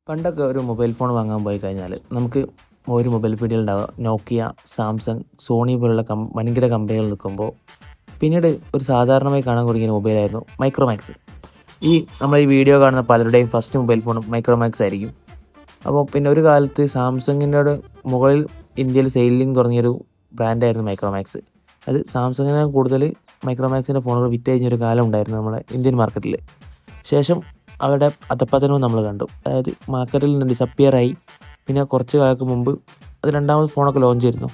പണ്ടൊക്കെ ഒരു mobile phone വാങ്ങാൻ പോയി കഴിഞ്ഞാൽ നമുക്ക് ഒരു മൊബൈൽ പീടികയിലുണ്ടാവുക നോക്കിയ, സാംസങ്, സോണി പോലുള്ള വൻകിട കമ്പനികൾ നിൽക്കുമ്പോൾ പിന്നീട് ഒരു സാധാരണമായി കാണാൻ തുടങ്ങിയ മൊബൈലായിരുന്നു മൈക്രോമാക്സ്. നമ്മൾ ഈ വീഡിയോ കാണുന്ന പലരുടെയും ഫസ്റ്റ് മൊബൈൽ ഫോണും മൈക്രോമാക്സ് ആയിരിക്കും. അപ്പോൾ പിന്നെ ഒരു കാലത്ത് സാംസങ്ങിനോട് മുകളിൽ ഇന്ത്യയിൽ സെയിലിംഗ് തുടങ്ങിയൊരു ബ്രാൻഡായിരുന്നു മൈക്രോമാക്സ്. അത് സാംസങ്ങിനെ കൂടുതൽ മൈക്രോമാക്സിൻ്റെ ഫോണുകൾ വിറ്റ് കഴിഞ്ഞൊരു കാലം ഉണ്ടായിരുന്നു നമ്മുടെ ഇന്ത്യൻ മാർക്കറ്റിൽ. ശേഷം അവരുടെ അധപ്പതനവും നമ്മൾ കണ്ടു. അതായത് മാർക്കറ്റിൽ നിന്ന് ഡിസപ്പിയറായി. പിന്നെ കുറച്ച് കാലങ്ങൾക്ക് മുമ്പ് അത് രണ്ടാമത് ഫോണൊക്കെ ലോഞ്ച് ചെയ്തിരുന്നു.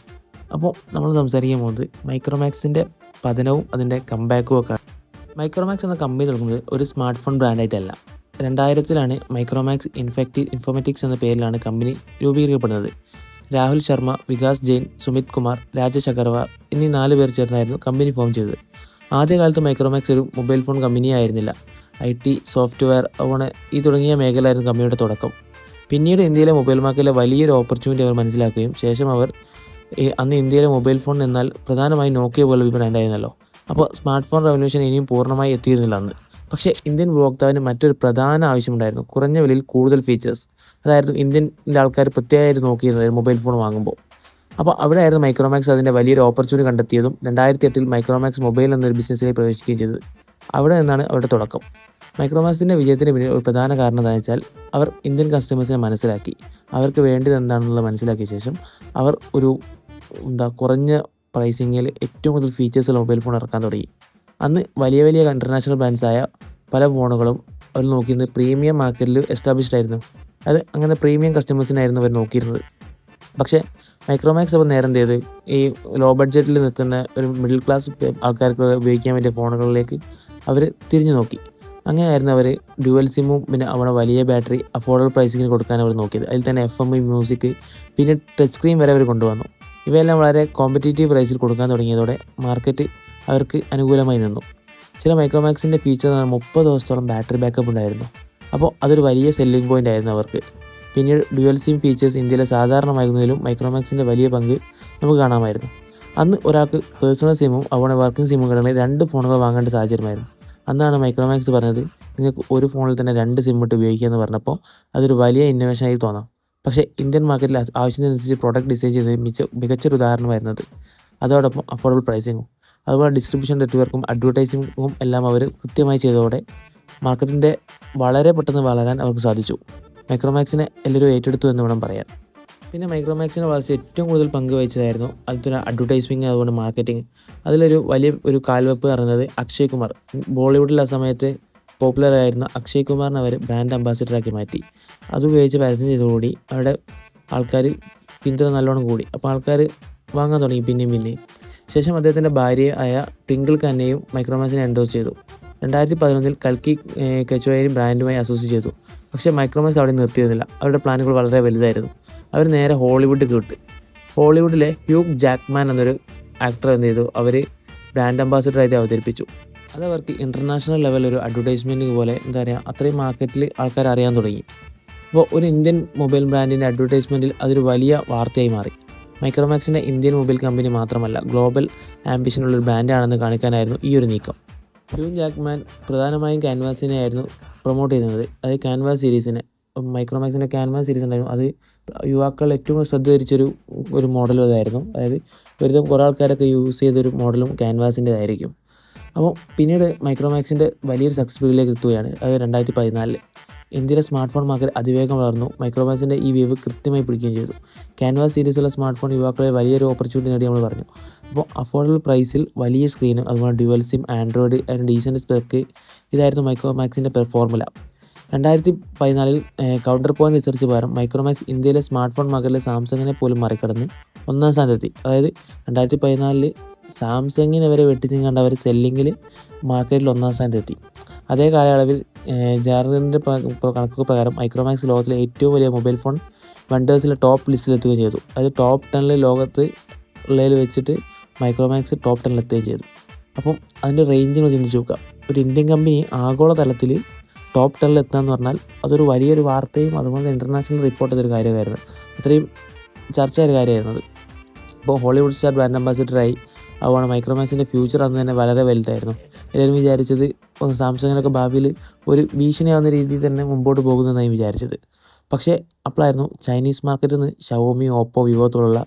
അപ്പോൾ നമ്മൾ സംസാരിക്കാൻ പോകുന്നത് മൈക്രോമാക്സിൻ്റെ പതനവും അതിൻ്റെ കംബാക്കും ഒക്കെ. മൈക്രോമാക്സ് എന്ന കമ്പനി തുടങ്ങുന്നത് ഒരു സ്മാർട്ട് ഫോൺ ബ്രാൻഡായിട്ടല്ല. 2000-ലാണ് മൈക്രോമാക്സ് ഇൻഫോമെറ്റിക്സ് എന്ന പേരിലാണ് കമ്പനി രൂപീകരിക്കപ്പെടുന്നത്. രാഹുൽ ശർമ്മ, വികാസ് ജെയിൻ, സുമിത് കുമാർ, രാജേഷ് അഗർവാൾ എന്നീ 4 പേർ ചേർന്നായിരുന്നു കമ്പനി ഫോം ചെയ്തത്. ആദ്യകാലത്ത് മൈക്രോമാക്സ് ഒരു മൊബൈൽ ഫോൺ കമ്പനിയായിരുന്നില്ല. IT, സോഫ്റ്റ്വെയർ, തുടങ്ങിയ മേഖലയായിരുന്നു കമ്പനിയുടെ തുടക്കം. പിന്നീട് ഇന്ത്യയിലെ മൊബൈൽ മാർക്കറ്റിലെ വലിയൊരു ഓപ്പർച്യൂണിറ്റി അവർ മനസ്സിലാക്കുകയും ശേഷം അവർ അന്ന് ഇന്ത്യയിലെ മൊബൈൽ ഫോൺ എന്നാൽ പ്രധാനമായും നോക്കിയ പോലെ ഒരു ബ്രാൻഡായിരുന്നല്ലോ. അപ്പോൾ സ്മാർട്ട് ഫോൺ റവല്യൂഷൻ ഇനിയും പൂർണ്ണമായി എത്തിയിരുന്നില്ല അന്ന്. പക്ഷേ ഇന്ത്യൻ ഉപഭോക്താവിന് മറ്റൊരു പ്രധാന ആവശ്യമുണ്ടായിരുന്നു: കുറഞ്ഞ വിലയിൽ കൂടുതൽ ഫീച്ചേഴ്സ്. അതായിരുന്നു ഇന്ത്യൻ്റെ ആൾക്കാർ പ്രത്യേകമായിട്ട് നോക്കിയിരുന്നത് മൊബൈൽ ഫോൺ വാങ്ങുമ്പോൾ. അപ്പോൾ അവിടെയായിരുന്നു മൈക്രോമാക്സ് അതിൻ്റെ വലിയൊരു ഓപ്പർച്യൂണിറ്റി കണ്ടെത്തിയതും 2008-ൽ മൈക്രോമാക്സ് മൊബൈൽ എന്നൊരു ബിസിനസ്സിലേക്ക് പ്രവേശിക്കുകയും ചെയ്തത്. അവിടെ നിന്നാണ് അവരുടെ തുടക്കം. മൈക്രോമാക്സിൻ്റെ വിജയത്തിന് പിന്നിൽ ഒരു പ്രധാന കാരണം എന്താണെന്ന് വെച്ചാൽ അവർ ഇന്ത്യൻ കസ്റ്റമേഴ്സിനെ മനസ്സിലാക്കി. അവർക്ക് വേണ്ടത് എന്താണെന്നുള്ളത് മനസ്സിലാക്കിയ ശേഷം അവർ ഒരു കുറഞ്ഞ പ്രൈസിങ്ങിൽ ഏറ്റവും കൂടുതൽ ഫീച്ചേഴ്സുള്ള മൊബൈൽ ഫോൺ ഇറക്കാൻ തുടങ്ങി. അന്ന് വലിയ വലിയ ഇൻ്റർനാഷണൽ ബ്രാൻഡ്സായ പല ഫോണുകളും അവർ നോക്കിയിരുന്നത് പ്രീമിയം മാർക്കറ്റിൽ എസ്റ്റാബ്ലിഷ്ഡ് ആയിരുന്നു. അത് അങ്ങനെ പ്രീമിയം കസ്റ്റമേഴ്സിനായിരുന്നു അവർ നോക്കിയിരുന്നത്. പക്ഷേ മൈക്രോമാക്സ് അപ്പോൾ നേരം ചെയ്ത് ഈ ലോ ബഡ്ജറ്റിൽ നിൽക്കുന്ന ഒരു മിഡിൽ ക്ലാസ് ആൾക്കാർക്ക് ഉപയോഗിക്കാൻ വേണ്ടിയ ഫോണുകളിലേക്ക് അവർ തിരിഞ്ഞു നോക്കി. അങ്ങനെയായിരുന്നു അവർ ഡ്യുവൽ സിമ്മും പിന്നെ അവിടെ വലിയ ബാറ്ററി അഫോർഡബിൾ പ്രൈസിങ്ങിന് കൊടുക്കാൻ അവർ നോക്കിയത്. അതിൽ തന്നെ FM, മ്യൂസിക്, പിന്നെ ടച്ച് സ്ക്രീൻ വരെ അവർ കൊണ്ടുവന്നു. ഇവയെല്ലാം വളരെ കോമ്പറ്റീറ്റീവ് പ്രൈസിൽ കൊടുക്കാൻ തുടങ്ങിയതോടെ മാർക്കറ്റ് അവർക്ക് അനുകൂലമായി നിന്നു. ചില മൈക്രോമാക്സിൻ്റെ ഫീച്ചർ 30 ദിവസത്തോളം ബാറ്ററി ബാക്കപ്പ് ഉണ്ടായിരുന്നു. അപ്പോൾ അതൊരു വലിയ സെല്ലിംഗ് പോയിൻ്റ് ആയിരുന്നു അവർക്ക്. പിന്നീട് ഡ്യുവൽ സിം ഫീച്ചേഴ്സ് ഇന്ത്യയിലെ സാധാരണമാകുന്നതിലും മൈക്രോമാക്സിൻ്റെ വലിയ പങ്ക് നമുക്ക് കാണാമായിരുന്നു. അന്ന് ഒരാൾക്ക് പേഴ്സണൽ സിമ്മും അവിടെ വർക്കിംഗ് സിമ്മും കിടന്ന് 2 ഫോണുകൾ വാങ്ങേണ്ട സാഹചര്യമായിരുന്നു. അന്നാണ് മൈക്രോമാക്സ് പറഞ്ഞത് നിങ്ങൾക്ക് ഒരു ഫോണിൽ തന്നെ 2 സിം ഇട്ട് ഉപയോഗിക്കാമെന്ന് പറഞ്ഞപ്പോൾ അതൊരു വലിയ ഇന്നോവേഷനായി തോന്നാം. പക്ഷേ ഇന്ത്യൻ മാർക്കറ്റിൽ ആവശ്യത്തിനനുസരിച്ച് പ്രൊഡക്റ്റ് ഡിസൈൻ ചെയ്ത് മികച്ചൊരു ഉദാഹരണമായിരുന്നത്. അതോടൊപ്പം അഫോർഡബിൾ പ്രൈസിങ്ങും അതുപോലെ ഡിസ്ട്രിബ്യൂഷൻ നെറ്റ്വർക്കും അഡ്വർടൈസിങ്ങും എല്ലാം അവർ കൃത്യമായി ചെയ്തതോടെ മാർക്കറ്റിൻ്റെ വളരെ പെട്ടെന്ന് വളരാൻ അവർക്ക് സാധിച്ചു. മൈക്രോമാക്സിനെ എല്ലാവരും ഏറ്റെടുത്തു എന്ന് വേണം പറയാൻ. പിന്നെ മൈക്രോമാക്സിൻ്റെ വളർച്ച ഏറ്റവും കൂടുതൽ പങ്ക് വഹിച്ചതായിരുന്നു അതുപോലെ അഡ്വർടൈസിങ്, അതുപോലെ മാർക്കറ്റിംഗ്. അതിലൊരു വലിയ കാൽവെപ്പ് പറയുന്നത് അക്ഷയ് കുമാർ. ബോളിവുഡിൽ ആ സമയത്ത് പോപ്പുലറായിരുന്ന അക്ഷയ് കുമാറിനെ അവർ ബ്രാൻഡ് അംബാസിഡറാക്കി മാറ്റി. അതുപയോഗിച്ച് പരസ്യം ചെയ്തതോടുകൂടി അവരുടെ ആൾക്കാർ പിന്തുണ നല്ലോണം കൂടി. അപ്പോൾ ആൾക്കാർ വാങ്ങാൻ തുടങ്ങി പിന്നെയും. ശേഷം അദ്ദേഹത്തിൻ്റെ ഭാര്യയായ ട്വിങ്കിൾ ഖന്നയും മൈക്രോമാക്സിനെ എൻഡോസ് ചെയ്തു. 2011-ൽ കൽക്കി കെച്ചോയും ബ്രാൻഡുമായി അസോസിയേറ്റ് ചെയ്തു. പക്ഷേ മൈക്രോമാക്സ് അവിടെ നിർത്തിയിരുന്നില്ല. അവരുടെ പ്ലാനുകൾ വളരെ വലുതായിരുന്നു. അവർ നേരെ ഹോളിവുഡിലേക്ക് വിട്ടു. ഹോളിവുഡിലെ ഹ്യൂ ജാക്ക്മാൻ എന്നൊരു ആക്ടർ എന്ത് ചെയ്തു, അവർ ബ്രാൻഡ് അംബാസിഡറായിട്ട് അവതരിപ്പിച്ചു. അതവർക്ക് ഇൻ്റർനാഷണൽ ലെവൽ ഒരു അഡ്വർടൈസ്മെൻറ്റ് പോലെ അത്രയും മാർക്കറ്റിൽ ആൾക്കാർ അറിയാൻ തുടങ്ങി. അപ്പോൾ ഒരു ഇന്ത്യൻ മൊബൈൽ ബ്രാൻഡിൻ്റെ അഡ്വർടൈസ്മെൻറ്റിൽ അതൊരു വലിയ വാർത്തയായി മാറി. മൈക്രോമാക്സിൻ്റെ ഇന്ത്യൻ മൊബൈൽ കമ്പനി മാത്രമല്ല ഗ്ലോബൽ ആംബിഷനുള്ളൊരു ബ്രാൻഡാണെന്ന് കാണിക്കാനായിരുന്നു ഈ ഒരു നീക്കം. ഹ്യൂ ജാക്ക്മാൻ പ്രധാനമായും ക്യാൻവാസിനെ ആയിരുന്നു പ്രൊമോട്ട് ചെയ്യുന്നത്. അത് ക്യാൻവാസ് സീരീസിനെ, മൈക്രോമാക്സിൻ്റെ ക്യാൻവാസ് സീരീസ് ഉണ്ടായിരുന്നു. അത് യുവാക്കൾ ഏറ്റവും കൂടുതൽ ശ്രദ്ധ ധരിച്ചൊരു മോഡലും അതായിരുന്നു. അതായത് ഒരുതരം കുറേ ആൾക്കാരൊക്കെ യൂസ് ചെയ്തൊരു മോഡലും ക്യാൻവാസിൻ്റെതായിരിക്കും. അപ്പോൾ പിന്നീട് മൈക്രോമാക്സിൻ്റെ വലിയൊരു സക്സസ്ഫുള്ളിലേക്ക് എത്തുകയാണ്. അത് 2014-ൽ ഇന്ത്യയിലെ സ്മാർട്ട് ഫോൺ മാർക്കറ്റ് അതിവേഗം വളർന്നു. മൈക്രോമാക്സിൻ്റെ ഈ വേവ് കൃത്യമായി പിടിക്കുകയും ചെയ്തു. ക്യാൻവാസ് സീരീസുള്ള സ്മാർട്ട് ഫോൺ യുവാക്കളെ വലിയൊരു ഓപ്പർച്യൂണിറ്റി നേടി നമ്മൾ പറഞ്ഞു. അപ്പോൾ അഫോർഡബിൾ പ്രൈസിൽ വലിയ സ്ക്രീനും അതുപോലെ ഡ്യുവൽ സിം, ആൻഡ്രോയിഡ്, അതിന് ഡീസൻറ്റ് സ്പെക്ക്, ഇതായിരുന്നു മൈക്രോമാക്സിൻ്റെ ഫോർമുല. 2014-ൽ കൗണ്ടർ പോയിൻറ്റ് റിസർച്ച് പ്രകാരം മൈക്രോമാക്സ് ഇന്ത്യയിലെ സ്മാർട്ട് ഫോൺ മാർക്കറ്റിലെ സാംസങ്ങിനെ പോലും മറികടന്ന് 1ാം സ്ഥാനത്തെത്തി. അതായത് 2014-ൽ സാംസങ്ങിനെ വരെ വെട്ടിച്ചും കണ്ട് അവർ സെല്ലിങ്ങിൽ മാർക്കറ്റിൽ 1ാം സ്ഥാനത്തെത്തി. അതേ കാലയളവിൽ ജാർഖണ്ഡിൻ്റെ കണക്കുകൾ പ്രകാരം മൈക്രോമാക്സ് ലോകത്തിലെ ഏറ്റവും വലിയ മൊബൈൽ ഫോൺ വെണ്ടേഴ്സിലെ ടോപ്പ് ലിസ്റ്റിലെത്തുകയും ചെയ്തു. അത് ടോപ്പ് 10 ലോകത്ത് ഉള്ളതിൽ വെച്ചിട്ട് മൈക്രോമാക്സ് ടോപ്പ് 10 എത്തുകയും ചെയ്തു. അപ്പം അതിൻ്റെ റേഞ്ചുകൾ ചിന്തിച്ച് നോക്കുക. ഒരു ഇന്ത്യൻ കമ്പനി ആഗോള തലത്തിൽ ടോപ്പ് 10 എത്താന്ന് പറഞ്ഞാൽ അതൊരു വലിയൊരു വാർത്തയും അതുപോലെ ഇൻ്റർനാഷണൽ റിപ്പോർട്ട് ചെയ്തൊരു കാര്യമായിരുന്നു. അത്രയും ചർച്ചയായ കാര്യമായിരുന്നത്. അപ്പോൾ ഹോളിവുഡ് സ്റ്റാർ ബ്രാൻഡ് അംബാസിഡറായി അതുപോലെ മൈക്രോമാക്സിൻ്റെ ഫ്യൂച്ചർ അന്ന് തന്നെ വളരെ വലുതായിരുന്നു. എല്ലാവരും വിചാരിച്ചത് സാംസങ്ങിനൊക്കെ ഭാവിയിൽ ഒരു ഭീഷണിയാവുന്ന രീതിയിൽ തന്നെ മുമ്പോട്ട് പോകുന്നതെന്നായി വിചാരിച്ചത്. പക്ഷേ അപ്പോഴായിരുന്നു ചൈനീസ് മാർക്കറ്റിൽ നിന്ന് ഷവോമി, ഓപ്പോ, വിവോ പോലുള്ള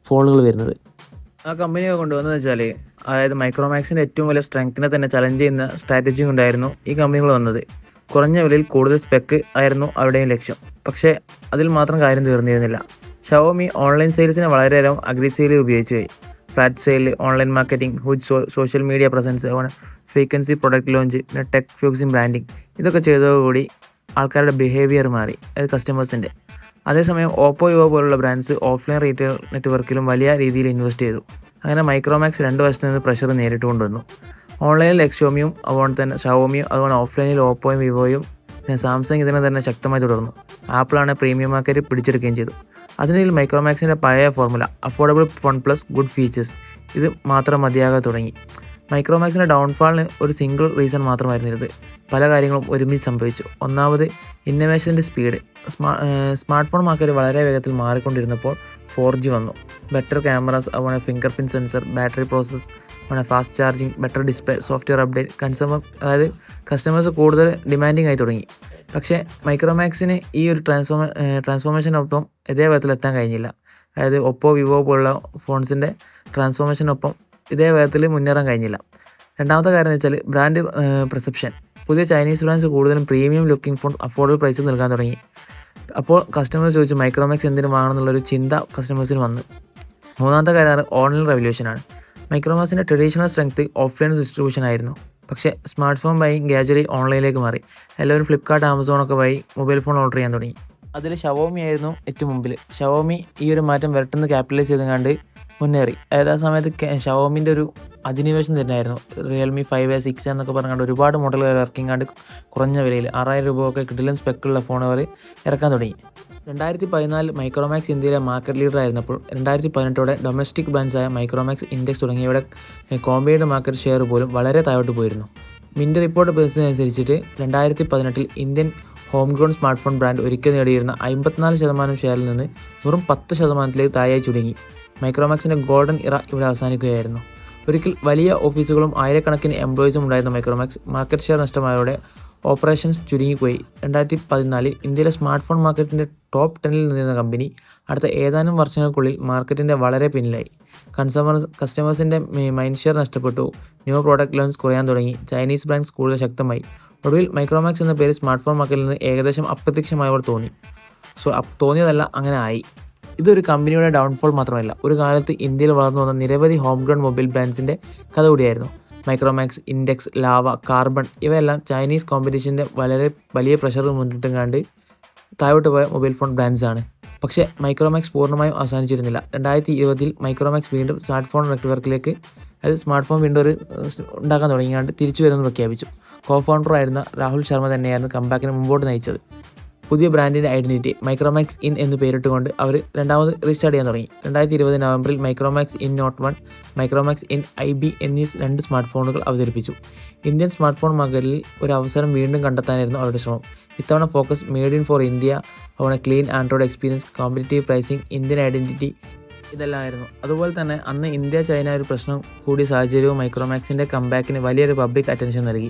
ഫോണുകൾ വരുന്നത്. ആ കമ്പനിയൊക്കെ കൊണ്ടുവന്നതെന്ന് വെച്ചാൽ, അതായത് മൈക്രോമാക്സിൻ്റെ ഏറ്റവും വലിയ സ്ട്രെങ്ത്തിനെ തന്നെ ചലഞ്ച് ചെയ്യുന്ന സ്ട്രാറ്റജി കൊണ്ടായിരുന്നു ഈ കമ്പനികൾ വന്നത്. കുറഞ്ഞ വിലയിൽ കൂടുതൽ സ്പെക്ക് ആയിരുന്നു അവരുടെയും ലക്ഷ്യം. പക്ഷേ അതിൽ മാത്രം കാര്യം തീർന്നിരുന്നില്ല. ഷവോമി ഓൺലൈൻ സെയിൽസിനെ വളരെയേറെ അഗ്രസീവ്ലി ഉപയോഗിച്ചു പോയി. Flat sale, online marketing, huge social media presence, അതുപോലെ ഫ്രീക്വൻസി പ്രൊഡക്റ്റ് ലോഞ്ച്, പിന്നെ ടെക് ഫ്യൂസിങ് ബ്രാൻഡിങ്, ഇതൊക്കെ ചെയ്തതോടുകൂടി ആൾക്കാരുടെ ബിഹേവിയർ മാറി, അത് കസ്റ്റമേഴ്സിൻ്റെ. അതേസമയം ഓപ്പോ, വിവോ പോലുള്ള ബ്രാൻഡ്സ് ഓഫ്ലൈൻ റീറ്റെയിൽ നെറ്റ്വർക്കിലും വലിയ രീതിയിൽ ഇൻവെസ്റ്റ് ചെയ്തു. അങ്ങനെ മൈക്രോമാക്സ് രണ്ട് വശത്തു നിന്ന് പ്രഷർ നേരിട്ട് കൊണ്ടുവന്നു. ഓൺലൈനിൽ ലെക്സോമിയും അതുപോലെ തന്നെ ഷവോമിയും, അതുപോലെ ഓഫ്ലൈനിൽ ഓപ്പോയും വിവോയും, പിന്നെ സാംസങ് ഇതിനെ തന്നെ ശക്തമായി തുടർന്നു. ആപ്പിളാണ് പ്രീമിയം മാർക്കറ്റ് പിടിച്ചെടുക്കുകയും ചെയ്തു. അതിനിടയിൽ മൈക്രോമാക്സിൻ്റെ പഴയ formula affordable phone plus good features, ഇത് മാത്രം മതിയാകാതെ തുടങ്ങി. മൈക്രോമാക്സിൻ്റെ ഡൗൺഫാളിന് ഒരു സിംഗിൾ റീസൺ മാത്രമായിരുന്നു ഇത്. പല കാര്യങ്ങളും ഒരുമിച്ച് സംഭവിച്ചു. ഒന്നാമത് ഇന്നോവേഷൻ്റെ സ്പീഡ്. സ്മാർട്ട് ഫോൺ മാർക്കറ്റ് വളരെ വേഗത്തിൽ മാറിക്കൊണ്ടിരുന്നപ്പോൾ 4G വന്നു. ബെറ്റർ ക്യാമറാസ്, അതുപോലെ fingerprint sensor, battery process, അതുപോലെ fast charging, better display, software update, അതായത് കസ്റ്റമേഴ്സ് കൂടുതൽ ഡിമാൻഡിങ് ആയി തുടങ്ങി. പക്ഷേ മൈക്രോമാക്സിന് ഈ ഒരു ട്രാൻസ്ഫോർമേഷനൊപ്പം ഇതേ വേഗത്തിൽ എത്താൻ കഴിഞ്ഞില്ല. അതായത് ഒപ്പോ, വിവോ പോലുള്ള ഫോൺസിൻ്റെ ട്രാൻസ്ഫോർമേഷനൊപ്പം ഇതേ വേഗത്തിൽ മുന്നേറാൻ കഴിഞ്ഞില്ല. രണ്ടാമത്തെ കാര്യം എന്ന് വെച്ചാൽ ബ്രാൻഡ് പെർസെപ്ഷൻ. പുതിയ ചൈനീസ് ബ്രാൻഡ്സ് കൂടുതലും പ്രീമിയം ലുക്കിംഗ് ഫോൺ അഫോർഡബിൾ പ്രൈസിൽ നൽകാൻ തുടങ്ങി. അപ്പോൾ കസ്റ്റമേഴ്സ് ചോദിച്ചു മൈക്രോമാക്സ് എന്തിനു വാങ്ങണം എന്നുള്ളൊരു ചിന്ത കസ്റ്റമേഴ്സിന് വന്നു. മൂന്നാമത്തെ കാര്യം ഓൺലൈൻ റെവല്യൂഷനാണ്. മൈക്രോമാക്സിൻ്റെ ട്രഡീഷണൽ സ്ട്രെങ്ത് ഓഫ്ലൈൻ ഡിസ്ട്രിബ്യൂഷൻ ആയിരുന്നു. പക്ഷേ സ്മാർട്ട് ഫോൺ ബൈയിങ് ഗ്രാജുവലി ഓൺലൈനിലേക്ക് മാറി. എല്ലാവരും ഫ്ലിപ്കാർട്ട്, ആമസോണൊക്കെ വഴി മൊബൈൽ ഫോൺ ഓർഡർ ചെയ്യാൻ തുടങ്ങി. അതിൽ ഷവോമി ആയിരുന്നു ഏറ്റവും മുമ്പിൽ. ഷവോമി ഈ ഒരു മാറ്റം പെട്ടെന്ന് ക്യാപിറ്റലൈസ് ചെയ്തുകൊണ്ട് മുന്നേറി. അതായത് ആ സമയത്ത് ഷവോമിൻ്റെ ഒരു അധിനിവേശം തന്നെയായിരുന്നു. റിയൽമി 5A 6A എന്നൊക്കെ പറഞ്ഞുകൊണ്ട് ഒരുപാട് മോഡലുകൾ ഇറക്കിങ്ങാണ്ട് കുറഞ്ഞ വിലയിൽ 6000 രൂപയൊക്കെ കിടിലൻ സ്പെക്കുള്ള ഫോണുകൾ ഇറക്കാൻ തുടങ്ങി. 2014 മൈക്രോമാക്സ് ഇന്ത്യയിലെ മാർക്കറ്റ് ലീഡർ ആയിരുന്നപ്പോൾ 2018 ഡൊമസ്റ്റിക് ബ്രാൻഡ്സായ മൈക്രോമാക്സ്, ഇൻഡെക്സ് തുടങ്ങിയവയുടെ കോമ്പൈൻഡ് മാർക്കറ്റ് ഷെയർ പോലും വളരെ താഴോട്ട് പോയിരുന്നു. മിൻറ്റ് റിപ്പോർട്ട് ബേസിനനുസരിച്ചിട്ട് 2018 Indian home grown smartphone brand ഒരിക്കൽ നേടിയിരുന്ന 54% ഷെയറിൽ നിന്ന് വെറും 10%ലേക്ക് താഴായി ചുരുങ്ങി. മൈക്രോമാക്സിൻ്റെ ഗോൾഡൻ ഇറ ഇവിടെ അവസാനിക്കുകയായിരുന്നു. ഒരിക്കൽ വലിയ ഓഫീസുകളും ആയിരക്കണക്കിന് എംപ്ലോയീസും ഉണ്ടായിരുന്ന മൈക്രോമാക്സ് മാർക്കറ്റ് ഷെയർ നഷ്ടമായതോടെ ഓപ്പറേഷൻസ് ചുരുങ്ങിപ്പോയി. 2014 ഇന്ത്യയിലെ സ്മാർട്ട് ഫോൺ മാർക്കറ്റിൻ്റെ ടോപ്പ് 10ൽ നിന്നിരുന്ന കമ്പനി അടുത്ത ഏതാനും വർഷങ്ങൾക്കുള്ളിൽ മാർക്കറ്റിൻ്റെ വളരെ പിന്നിലായി. കസ്റ്റമേഴ്സിൻ്റെ മൈൻഡ് ഷെയർ നഷ്ടപ്പെട്ടു. ന്യൂ പ്രോഡക്റ്റ് ലോഞ്ച് കുറയാൻ തുടങ്ങി. ചൈനീസ് ബ്രാൻഡ്സ് കൂടുതൽ ശക്തമായി. ഒടുവിൽ മൈക്രോമാക്സ് എന്ന പേര് സ്മാർട്ട് ഫോൺ മാർക്കറ്റിൽ നിന്ന് ഏകദേശം അപ്രത്യക്ഷമായവർ തോന്നി. തോന്നിയതല്ല, അങ്ങനെ ആയി. ഇതൊരു കമ്പനിയുടെ ഡൗൺഫോൾ മാത്രമല്ല, ഒരു കാലത്ത് ഇന്ത്യയിൽ വളർന്നു വന്ന നിരവധി ഹോം ഗ്രൗണ്ട് മൊബൈൽ ബ്രാൻഡ്സിൻ്റെ കഥ കൂടിയായിരുന്നു. മൈക്രോമാക്സ്, ഇൻഡെക്സ്, ലാവ, കാർബൺ ഇവയെല്ലാം ചൈനീസ് കോമ്പറ്റീഷൻ്റെ വളരെ വലിയ പ്രഷർ മുന്നിട്ടും കണ്ട് താഴോട്ട് പോയ മൊബൈൽ ഫോൺ ബ്രാൻഡ്സാണ്. പക്ഷേ മൈക്രോമാക്സ് പൂർണ്ണമായും അവസാനിച്ചിരുന്നില്ല. 2020 മൈക്രോമാക്സ് വീണ്ടും സ്മാർട്ട് ഫോൺ നെറ്റ്വർക്കിലേക്ക്, അതായത് സ്മാർട്ട് ഫോൺ വീണ്ടും ഉണ്ടാക്കാൻ തുടങ്ങിയാണ്ട് തിരിച്ചു വരുമെന്ന് പ്രഖ്യാപിച്ചു. ഫൗണ്ടറായിരുന്ന രാഹുൽ ശർമ്മ തന്നെയായിരുന്നു കംബാക്കിന് മുമ്പോട്ട് നയിച്ചത്. പുതിയ ബ്രാൻഡിൻ്റെ ഐഡൻറ്റിറ്റി മൈക്രോമാക്സ് ഇൻ എന്ന് പേരിട്ടുകൊണ്ട് അവർ രണ്ടാമത് റീസ്റ്റാർട്ട് ചെയ്യാൻ തുടങ്ങി. 2020 നവംബറിൽ Micromax in note 1, Micromax in IB എന്നീ 2 സ്മാർട്ട് ഫോണുകൾ അവതരിപ്പിച്ചു. ഇന്ത്യൻ സ്മാർട്ട് ഫോൺ മാർക്കറ്റിൽ ഒരു അവസരം വീണ്ടും കണ്ടെത്താനായിരുന്നു അവരുടെ ശ്രമം. ഇത്തവണ focus made in for India, അതുപോലെ clean Android experience, competitive pricing, Indian identity, ഇതെല്ലാം ആയിരുന്നു. അതുപോലെ തന്നെ അന്ന് ഇന്ത്യ ചൈന ഒരു പ്രശ്നം കൂടിയ സാഹചര്യവും മൈക്രോമാക്സിൻ്റെ കംബാക്കിന് വലിയൊരു പബ്ലിക് അറ്റൻഷൻ നൽകി.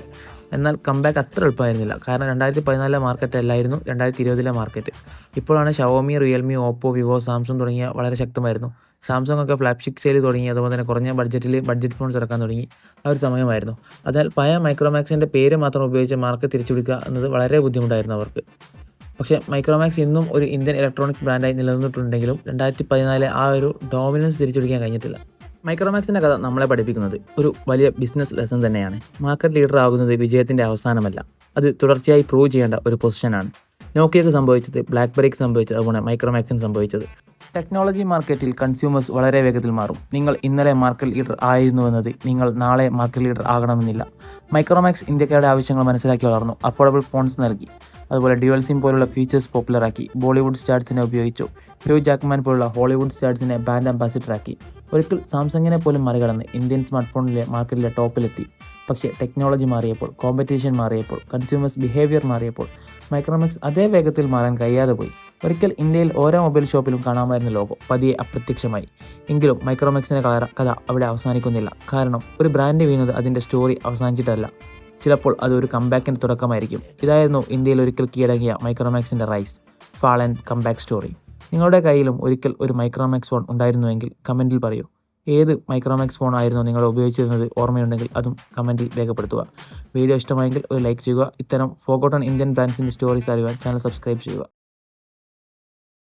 എന്നാൽ കംബാക്ക് അത്ര എളുപ്പമായിരുന്നില്ല. കാരണം 2014 മാർക്കറ്റ് അല്ലായിരുന്നു 2020 മാർക്കറ്റ്. ഇപ്പോഴാണ് Xiaomi, Realme, Oppo, Vivo, Samsung തുടങ്ങിയ വളരെ ശക്തമായിരുന്നു. സാംസങ് ഒക്കെ ഫ്ലാഗ്ഷിപ്പ് സെയിൽ തുടങ്ങി. അതുപോലെ തന്നെ കുറഞ്ഞ ബഡ്ജറ്റ് ഫോൺസ് ഇറക്കാൻ തുടങ്ങി. ആ ഒരു സമയമായിരുന്നു. അതിനാൽ പഴയ മൈക്രോമാക്സിൻ്റെ പേര് മാത്രം ഉപയോഗിച്ച് മാർക്കറ്റ് തിരിച്ചുപിടിക്കുക എന്നത് വളരെ ബുദ്ധിമുട്ടായിരുന്നു അവർക്ക്. പക്ഷേ മൈക്രോമാക്സ് ഇന്നും ഒരു ഇന്ത്യൻ ഇലക്ട്രോണിക് ബ്രാൻഡായി നിലനിന്നിട്ടുണ്ടെങ്കിലും 2014 ആ ഒരു ഡോമിനൻസ് തിരിച്ചുപിടിക്കാൻ കഴിഞ്ഞിട്ടില്ല. മൈക്രോമാക്സിൻ്റെ കഥ നമ്മളെ പഠിപ്പിക്കുന്നത് ഒരു വലിയ ബിസിനസ് ലെസൺ തന്നെയാണ്. മാർക്കറ്റ് ലീഡർ ആകുന്നത് വിജയത്തിൻ്റെ അവസാനമല്ല, അത് തുടർച്ചയായി പ്രൂവ് ചെയ്യേണ്ട ഒരു പൊസിഷനാണ്. നോക്കിയക്ക് സംഭവിച്ചത്, ബ്ലാക്ക്ബെറിക്ക് സംഭവിച്ചത്, അതുപോലെ മൈക്രോമാക്സിന് സംഭവിച്ചത്. ടെക്നോളജി മാർക്കറ്റിൽ കൺസ്യൂമേഴ്സ് വളരെ വേഗത്തിൽ മാറും. നിങ്ങൾ ഇന്നലെ മാർക്കറ്റ് ലീഡർ ആയിരുന്നുവെന്നത് നിങ്ങൾ നാളെ മാർക്കറ്റ് ലീഡർ ആകണമെന്നില്ല. മൈക്രോമാക്സ് ഇന്ത്യക്കാരുടെ ആവശ്യങ്ങൾ മനസ്സിലാക്കി വളർന്നു. അഫോർഡബിൾ ഫോൺസ് നൽകി. അതുപോലെ ഡ്യുവൽ സിം പോലുള്ള ഫീച്ചേഴ്സ് പോപ്പുലറാക്കി. ബോളിവുഡ് സ്റ്റാർസിനെ ഉപയോഗിച്ചു. ഹ്യൂ ജാക്ക്മാൻ പോലുള്ള ഹോളിവുഡ് സ്റ്റാർസിനെ ബ്രാൻഡ് അംബാസിഡറാക്കി. ഒരിക്കൽ സാംസങ്ങിനെ പോലും മറികടന്ന് ഇന്ത്യൻ സ്മാർട്ട് ഫോണിലെ മാർക്കറ്റിലെ ടോപ്പിലെത്തി. പക്ഷേ ടെക്നോളജി മാറിയപ്പോൾ, കോമ്പറ്റീഷൻ മാറിയപ്പോൾ, കൺസ്യൂമേഴ്സ് ബിഹേവിയർ മാറിയപ്പോൾ മൈക്രോമാക്സ് അതേ വേഗത്തിൽ മാറാൻ കഴിയാതെ പോയി. ഒരിക്കൽ ഇന്ത്യയിൽ ഓരോ മൊബൈൽ ഷോപ്പിലും കാണാമായിരുന്ന ലോഗോ പതിയെ അപ്രത്യക്ഷമായി. എങ്കിലും മൈക്രോമാക്സിൻ്റെ കഥ അവിടെ അവസാനിക്കുന്നില്ല. കാരണം ഒരു ബ്രാൻഡ് വീണത് അതിൻ്റെ സ്റ്റോറി അവസാനിച്ചിട്ടല്ല, ചിലപ്പോൾ അതൊരു കംബാക്കിൻ്റെ തുടക്കമായിരിക്കും. ഇതായിരുന്നു ഇന്ത്യയിൽ ഒരിക്കൽ കീഴടങ്ങിയ മൈക്രോമാക്സിൻ്റെ rise. Fall and comeback story. നിങ്ങളുടെ കയ്യിലും ഒരിക്കൽ ഒരു മൈക്രോമാക്സ് ഫോൺ ഉണ്ടായിരുന്നുവെങ്കിൽ കമൻറ്റിൽ പറയൂ. ഏത് മൈക്രോമാക്സ് ഫോൺ ആയിരുന്നു നിങ്ങൾ ഉപയോഗിച്ചിരുന്നത് ഓർമ്മയുണ്ടെങ്കിൽ അതും കമൻറ്റിൽ രേഖപ്പെടുത്തുക. വീഡിയോ ഇഷ്ടമായെങ്കിൽ ഒരു ലൈക്ക് ചെയ്യുക. ഇത്തരം ഫോർഗോട്ടൺ ഇന്ത്യൻ ബ്രാൻഡ്സിൻ്റെ സ്റ്റോറീസ് അറിയുവാൻ ചാനൽ സബ്സ്ക്രൈബ് ചെയ്യുക.